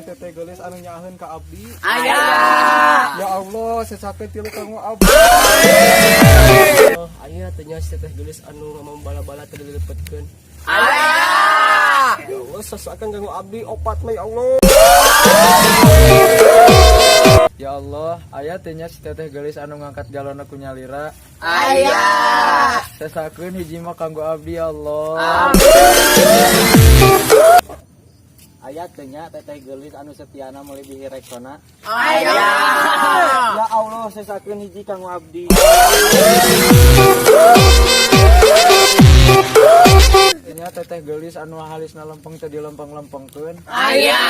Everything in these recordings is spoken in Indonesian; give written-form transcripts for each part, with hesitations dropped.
teteh gelis anu nyaheun ka abdi. Aya. Ya Allah, sesakeun tilu kanggo abdi. Aya teh nya teteh gelis anu ngomong bala-bala teh dilepetkeun. Aya. Ya Allah, sesakeun kanggo abdi opat mah ya Allah. Ya Allah, aya teh nya si teteh gelis anu ngangkat galon aku nyalira. Aya. Sesakeun hiji mah kanggo abdi ya Allah. Aya teh nya teteh gelis anu setiana melebihi reksona. Aya. Ya Allah, sesakeun hiji kanggo abdi. Nya teteh gelis anu halisna lempeng teh dilempeng-lempengkeun. Aya.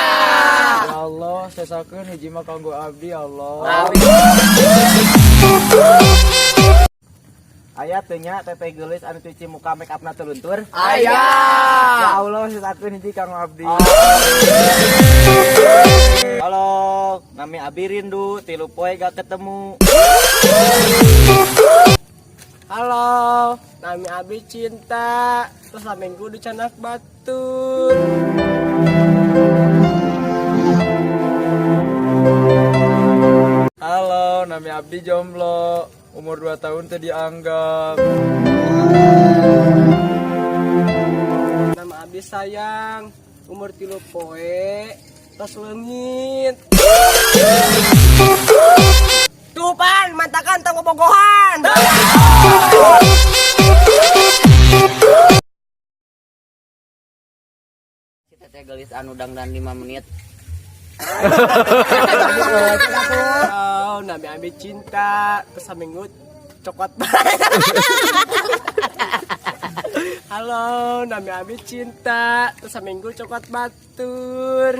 Ya Allah, sesakeun hiji mah kanggo abdi ya Allah. Aya teh nya teteh gelis anu cuci muka make upna teu luntur. Aya. Ya Allah, sesakeun hiji kanggo abdi. Halo, nami Abi rindu, 3 poe gak ketemu. Halo, nami Abi cinta, terus minggu di Canak Batur. Halo, nami abdi jomblo, umur 2 tahun teh dianggap. Nama Abi sayang, umur 3 poe, tos leungit. Tupan, mantakan tong bobogohan. Teteh gelis anu dangdan 5 menit. Oh, nami Abi cinta, terus minggu coklat banget. Halo, nami Abi cinta, terus minggu coklat batur.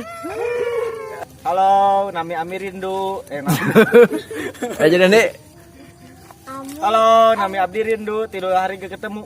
Halo, nami Ami rindu. Aja Dek. Halo, nami Abdi rindu, 3 hari gak ketemu.